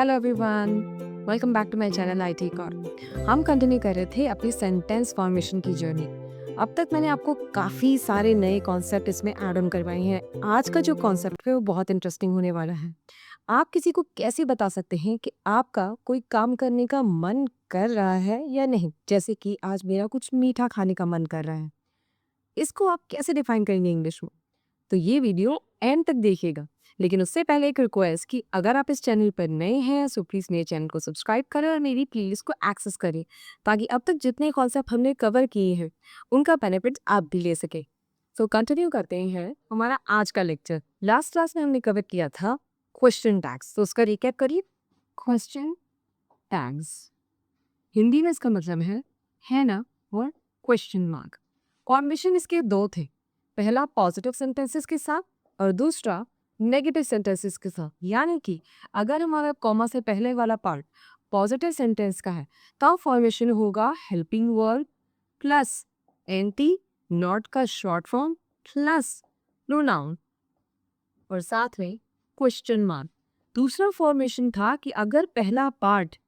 Hello everyone, welcome back to my channel IT core. हम continue कर रहे थे अपनी सेंटेंस फॉर्मेशन की जर्नी। अब तक मैंने आपको काफ़ी सारे नए कॉन्सेप्ट इसमें ऐड ऑन करवाए हैं। आज का जो कॉन्सेप्ट है वो बहुत इंटरेस्टिंग होने वाला है। आप किसी को कैसे बता सकते हैं कि आपका कोई काम करने का मन कर रहा है या नहीं? जैसे कि आज मेरा कुछ मीठा खाने का मन कर रहा है। इसको आप कैसे डिफाइन करेंगे इंग्लिश में? तो ये वीडियो एंड तक देखिएगा। लेकिन उससे पहले एक रिक्वेस्ट कि अगर आप इस चैनल पर नए हैं सो प्लीज़ मेरे चैनल को सब्सक्राइब करें और मेरी प्लेलिस्ट को एक्सेस करें ताकि अब तक जितने कॉन्सेप्ट हमने कवर किए हैं उनका बेनिफिट आप भी ले सके। सो कंटिन्यू करते हैं हमारा आज का लेक्चर। लास्ट क्लास में हमने कवर किया था क्वेश्चन टैग्स, तो उसका रिकैप करिए। क्वेश्चन टैग्स हिंदी में इसका मतलब है ना, और क्वेश्चन मार्क। कॉम्बिनेशन इसके दो थे, पहला पॉजिटिव सेंटेंसेस के साथ और दूसरा नेगेटिव सेंटेंसेस के साथ। यानी कि अगर हमारा कॉमा से पहले वाला पार्ट पॉजिटिव सेंटेंस का है तब फॉर्मेशन होगा helping verb plus anti, not का शॉर्ट फॉर्म प्लस प्रोनाउन और साथ में क्वेश्चन मार्क। दूसरा फॉर्मेशन था कि अगर पहला पार्ट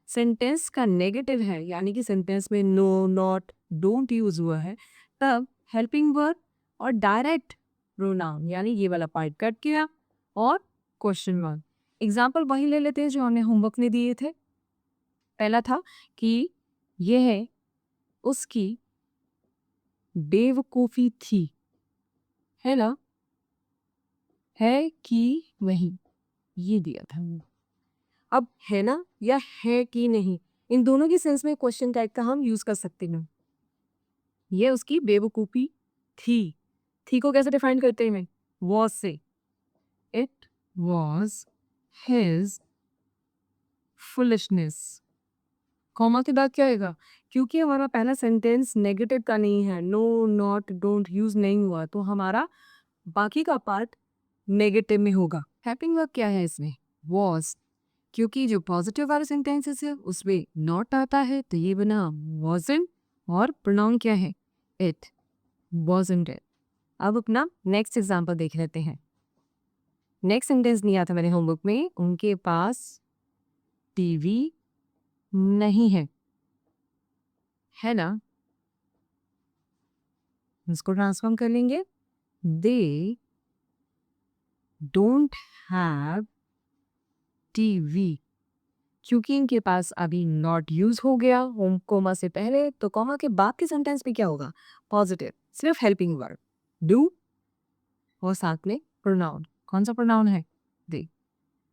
सेंटेंस का नेगेटिव है यानी कि सेंटेंस में नो, नॉट, डोंट यूज हुआ है तब हेल्पिंग वर्ब और डायरेक्ट प्रोनाउन यानी ये वाला पार्ट कट किया और क्वेश्चन मार्क। एग्जाम्पल वही ले लेते हैं जो हमने होमवर्क में दिए थे। पहला था कि यह उसकी बेवकूफ़ी थी, है ना, है कि वही, ये दिया था हमने। अब है ना या है कि नहीं, इन दोनों की सेंस में क्वेश्चन टैग का हम यूज कर सकते हैं। ये उसकी बेवकूफ़ी थी को कैसे डिफाइन करते हैं? वॉज से, it was his foolishness. Comma के बाद क्या आएगा? क्योंकि हमारा पहला सेंटेंस नेगेटिव का नहीं है, नो, नॉट, डोंट यूज नहीं हुआ, तो हमारा बाकी का पार्ट नेगेटिव में होगा। हेल्पिंग वर्ब क्या है इसमें? वॉज। क्योंकि जो पॉजिटिव वाले सेंटेंसेस है उसमें नॉट आता है तो ये बना wasn't और प्रोनाउन क्या है? It, wasn't it। अब अपना नेक्स्ट एग्जांपल देख लेते हैं। नेक्स्ट सेंटेंस दिया था मैंने होमवर्क में, उनके पास टीवी नहीं है ना। इसको ट्रांसफॉर्म कर लेंगे, दे डोंट हैव टीवी। क्योंकि इनके पास अभी नॉट यूज हो गया होम कोमा से पहले, तो कोमा के बाद के सेंटेंस में क्या होगा? पॉजिटिव, सिर्फ हेल्पिंग वर्ब डू और साथ में प्रोनाउन। कौन सा प्रोनाउन है? They,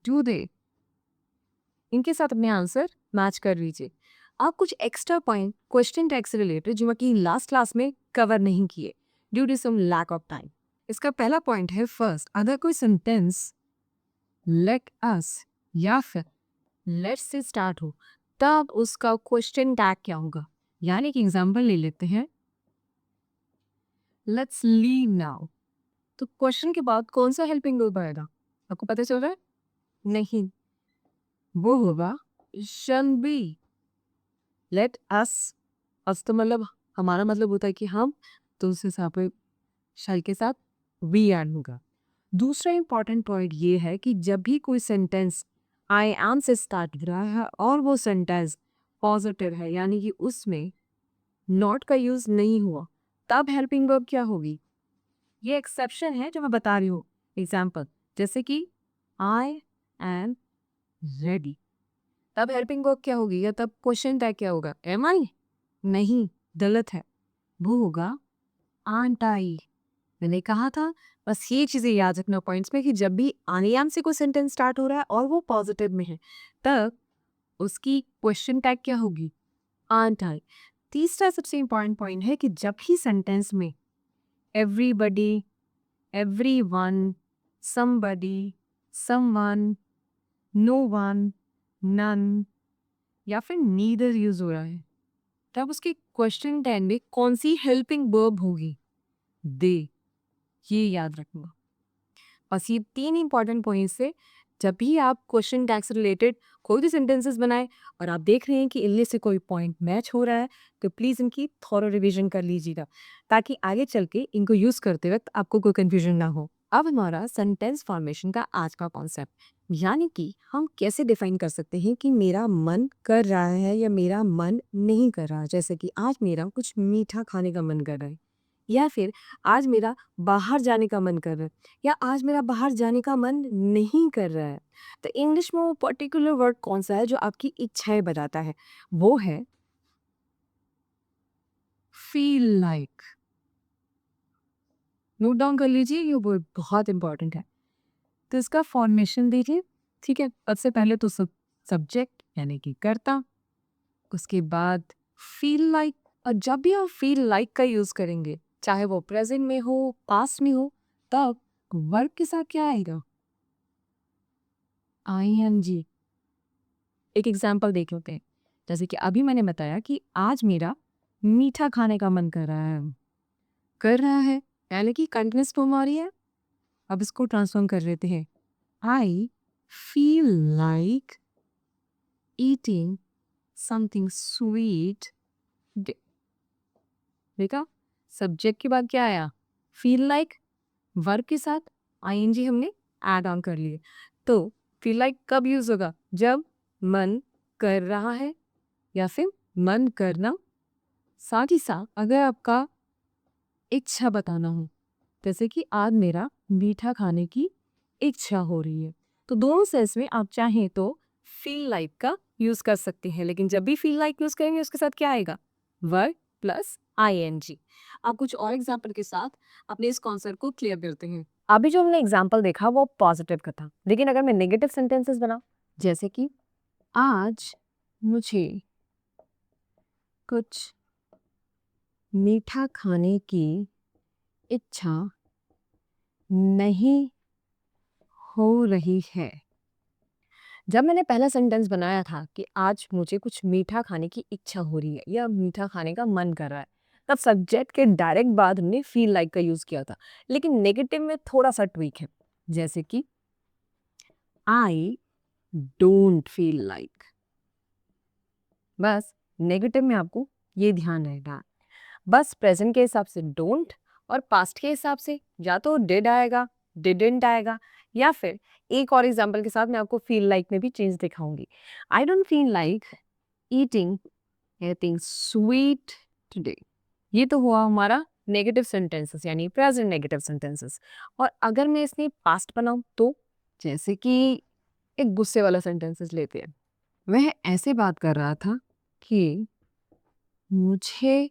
do they. इनके साथ अपने आंसर मैच कर लीजिए। आप कुछ एक्स्ट्रा पॉइंट क्वेश्चन टैग से रिलेटेड जो कि लास्ट क्लास में कवर नहीं किए due to some lack of time. इसका पहला पॉइंट है, फर्स्ट अगर कोई सेंटेंस लेट अस या फिर लेट्स से स्टार्ट हो तब उसका क्वेश्चन टैग क्या होगा? यानी कि एग्जांपल ले लेते हैं, लेट्स लीव नाउ, तो क्वेश्चन के बाद कौन सा हेल्पिंग वर्ब आएगा? आपको पता चल रहा है? नहीं, वो होगा शल बी। लेट अस तो मतलब हमारा मतलब होता है कि हम, तो उस हिसाब पे शल के साथ वी ऐड होगा। दूसरा इंपॉर्टेंट पॉइंट ये है कि जब भी कोई सेंटेंस आई एम से स्टार्ट हो रहा है और वो सेंटेंस पॉजिटिव है यानी कि उसमें नॉट का यूज नहीं हुआ तब हेल्पिंग वर्ब क्या होगी? ये एक्सेप्शन है जो मैं बता रही हूँ। एग्जाम्पल जैसे कि आई एम रेडी, तब हेल्पिंग वर्ब क्या होगी या तब क्वेश्चन टैग क्या होगा? एम आई? नहीं, गलत है, वो होगा आंट आई। मैंने कहा था, बस ये चीज़ें याद रखना पॉइंट्स में कि जब भी आई एम से कोई सेंटेंस स्टार्ट हो रहा है और वो पॉजिटिव में है तब उसकी क्वेश्चन टैग क्या होगी? आंट आई। तीसरा सबसे इंपॉर्टेंट पॉइंट है कि जब भी सेंटेंस में everybody, everyone, somebody, someone, no one, none या फिर नीदर यूज हो रहा है तब उसके क्वेश्चन टैग में कौन सी हेल्पिंग वर्ब होगी? दे। ये याद रखना। बस ये तीन इंपॉर्टेंट पॉइंट्स से जब भी आप क्वेश्चन टैग से रिलेटेड कोई भी सेंटेंसेस बनाए और आप देख रहे हैं कि इनमें से कोई पॉइंट मैच हो रहा है तो प्लीज़ इनकी थॉरो रिवीजन कर लीजिएगा ताकि आगे चल के इनको यूज़ करते वक्त आपको कोई कन्फ्यूजन ना हो। अब हमारा सेंटेंस फॉर्मेशन का आज का कॉन्सेप्ट, यानी कि हम कैसे डिफाइन कर सकते हैं कि मेरा मन कर रहा है या मेरा मन नहीं कर रहा। जैसे कि आज मेरा कुछ मीठा खाने का मन कर रहा है, या फिर आज मेरा बाहर जाने का मन कर रहा है, या आज मेरा बाहर जाने का मन नहीं कर रहा है। तो इंग्लिश में वो पर्टिकुलर वर्ड कौन सा है जो आपकी इच्छाएं बताता है? वो है फील लाइक। नोट डाउन कर लीजिए, ये वर्ड बहुत इंपॉर्टेंट है। तो इसका फॉर्मेशन देखिए, ठीक है। सबसे पहले तो सब्जेक्ट यानी कि कर्ता, उसके बाद फील लाइक। और जब भी आप फील लाइक का यूज करेंगे, चाहे वो प्रेजेंट में हो पास्ट में हो, तब वर्ब के साथ क्या आएगा? आईएनजी। एक एग्जांपल देख लेते हैं। जैसे कि अभी मैंने बताया कि आज मेरा मीठा खाने का मन कर रहा है। कर रहा है यानी कि कंटिन्यूस फॉर्म आ रही है। अब इसको ट्रांसफॉर्म कर लेते हैं। I feel like eating something sweet. देखा, सब्जेक्ट के बाद क्या आया? Feel like. वर्ब के साथ आईएनजी हमने ऐड ऑन कर लिए। तो फील लाइक कब यूज होगा? जब मन कर रहा है या फिर मन करना। साथ ही साथ अगर आपका इच्छा बताना हो, जैसे कि आज मेरा मीठा खाने की इच्छा हो रही है, तो दोनों सेंस में आप चाहें तो फील लाइक का यूज कर सकते हैं। लेकिन जब भी फील लाइक यूज करेंगे, उसके साथ क्या आएगा? Verb plus ING. अब कुछ और एग्जाम्पल के साथ अपने इस कॉन्सेप्ट को क्लियर करते हैं। अभी जो हमने एग्जाम्पल देखा वो पॉजिटिव का था, लेकिन अगर मैं नेगेटिव सेंटेंसेस बनाऊं, जैसे कि आज मुझे कुछ मीठा खाने की इच्छा नहीं हो रही है। जब मैंने पहला सेंटेंस बनाया था कि आज मुझे कुछ मीठा खाने की इच्छा हो रही है या मीठा खाने का मन कर रहा है, तब सब्जेक्ट के डायरेक्ट बाद हमने फील लाइक का यूज किया था। लेकिन नेगेटिव में थोड़ा सा ट्वीक है, जैसे कि आई डोंट फील लाइक। बस नेगेटिव में आपको ये ध्यान रहेगा, बस प्रेजेंट के हिसाब से डोंट और पास्ट के हिसाब से या तो डिड आएगा, डिडंट आएगा, या फिर एक और एग्जांपल के साथ मैं आपको फील लाइक में भी चेंज दिखाऊंगी। I don't feel like eating anything sweet today. ये तो हुआ हमारा नेगेटिव सेंटेंसेस यानी प्रेजेंट नेगेटिव सेंटेंसेस। और अगर मैं इसमें पास्ट बनाऊं तो, जैसे कि एक गुस्से वाला सेंटेंसेस लेते हैं। वह ऐसे बात कर रहा था कि मुझे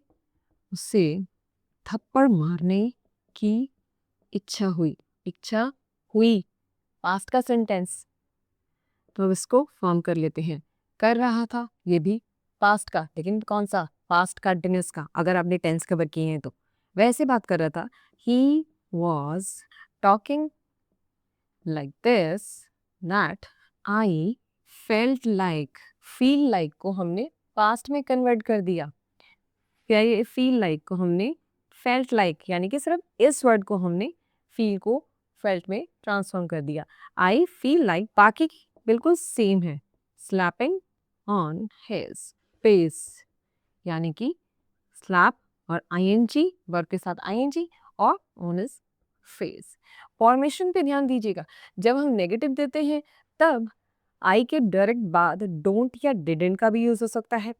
उसे थप्पड़ मारने की इच्छा हुई। इच्छा हुई पास्ट का सेंटेंस, तो अब इसको फॉर्म कर लेते हैं। कर रहा था, ये भी पास्ट का, लेकिन कौन सा? पास्ट कंटिन्यूस का, अगर आपने टेंस कवर किए हैं तो। वैसे बात कर रहा था, he was talking like this that I felt like. Feel like को हमने पास्ट में कन्वर्ट कर दिया, क्या ये फील लाइक को हमने फेल्ट लाइक यानी कि सिर्फ इस वर्ड को हमने फील को फेल्ट में ट्रांसफॉर्म कर दिया। आई फील लाइक बाकी की बिल्कुल सेम है। स्लैपिंग ऑन हिज फेस, यानी कि स्लैप और आईएनजी, वर्ब के साथ आईएनजी, और ऑन हिज फेस। फॉर्मेशन पे ध्यान दीजिएगा, जब हम नेगेटिव देते हैं तब आई के डायरेक्ट बाद डोंट या डिडंट का भी यूज हो सकता है।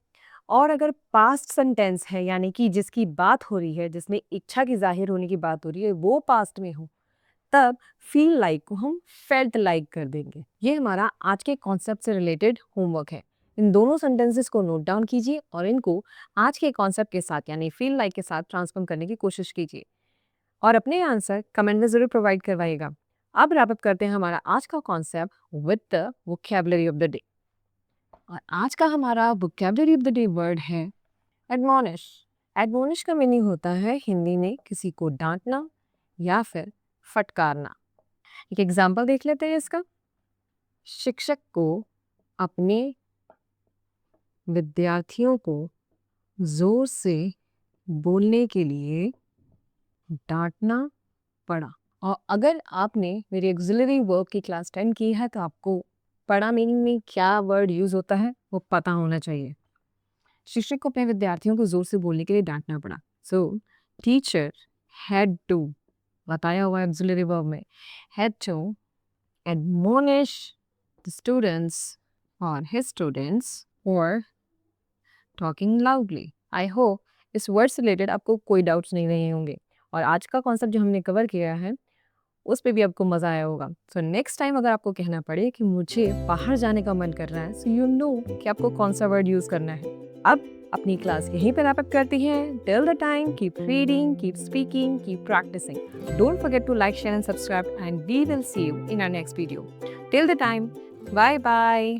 और अगर पास्ट सेंटेंस है यानी कि जिसकी बात हो रही है, जिसमें इच्छा की जाहिर होने की बात हो रही है, वो पास्ट में हो, तब फील लाइक को हम फेल्ट लाइक कर देंगे। ये हमारा आज के कॉन्सेप्ट से रिलेटेड होमवर्क है। इन दोनों सेंटेंसेस को नोट डाउन कीजिए और इनको आज के कॉन्सेप्ट के साथ यानी फील लाइक के साथ ट्रांसफॉर्म करने की कोशिश कीजिए, और अपने आंसर कमेंट में जरूर प्रोवाइड करवाइएगा। अब रैप अप करते हैं हमारा आज का concept with the vocabulary of the day. और आज का हमारा vocabulary of the day word है एडमोनिश। एडमोनिश का मीनिंग होता है हिंदी में किसी को डांटना या फिर फटकारना। एक एग्जाम्पल देख लेते हैं इसका। शिक्षक को अपने विद्यार्थियों को जोर से बोलने के लिए डांटना पड़ा। और अगर आपने मेरी ऑक्सिलरी वर्ब की क्लास 10 की है तो आपको पड़ा मीनिंग में क्या वर्ड यूज होता है वो पता होना चाहिए। शिक्षक को अपने विद्यार्थियों को जोर से बोलने के लिए डांटना पड़ा। सो टीचर हैड टू बताया हुआ है ऑक्सिलरी वर्ब में, had to admonish the students or his students or talking loudly. I hope इस वर्ड से रिलेटेड आपको कोई डाउट्स नहीं रहे होंगे और आज का कॉन्सेप्ट जो हमने कवर किया है उस पे भी आपको मज़ा आया होगा। सो नेक्स्ट टाइम अगर आपको कहना पड़े कि मुझे बाहर जाने का मन कर रहा है, सो यू नो कि आपको कौन सा वर्ड यूज़ करना है। अब अपनी क्लास यहीं पर रैप अप करती हैं। Till the time keep reading, keep speaking, keep practising. Don't forget to like, share and subscribe and we will see you in our next video. Till the time, bye bye.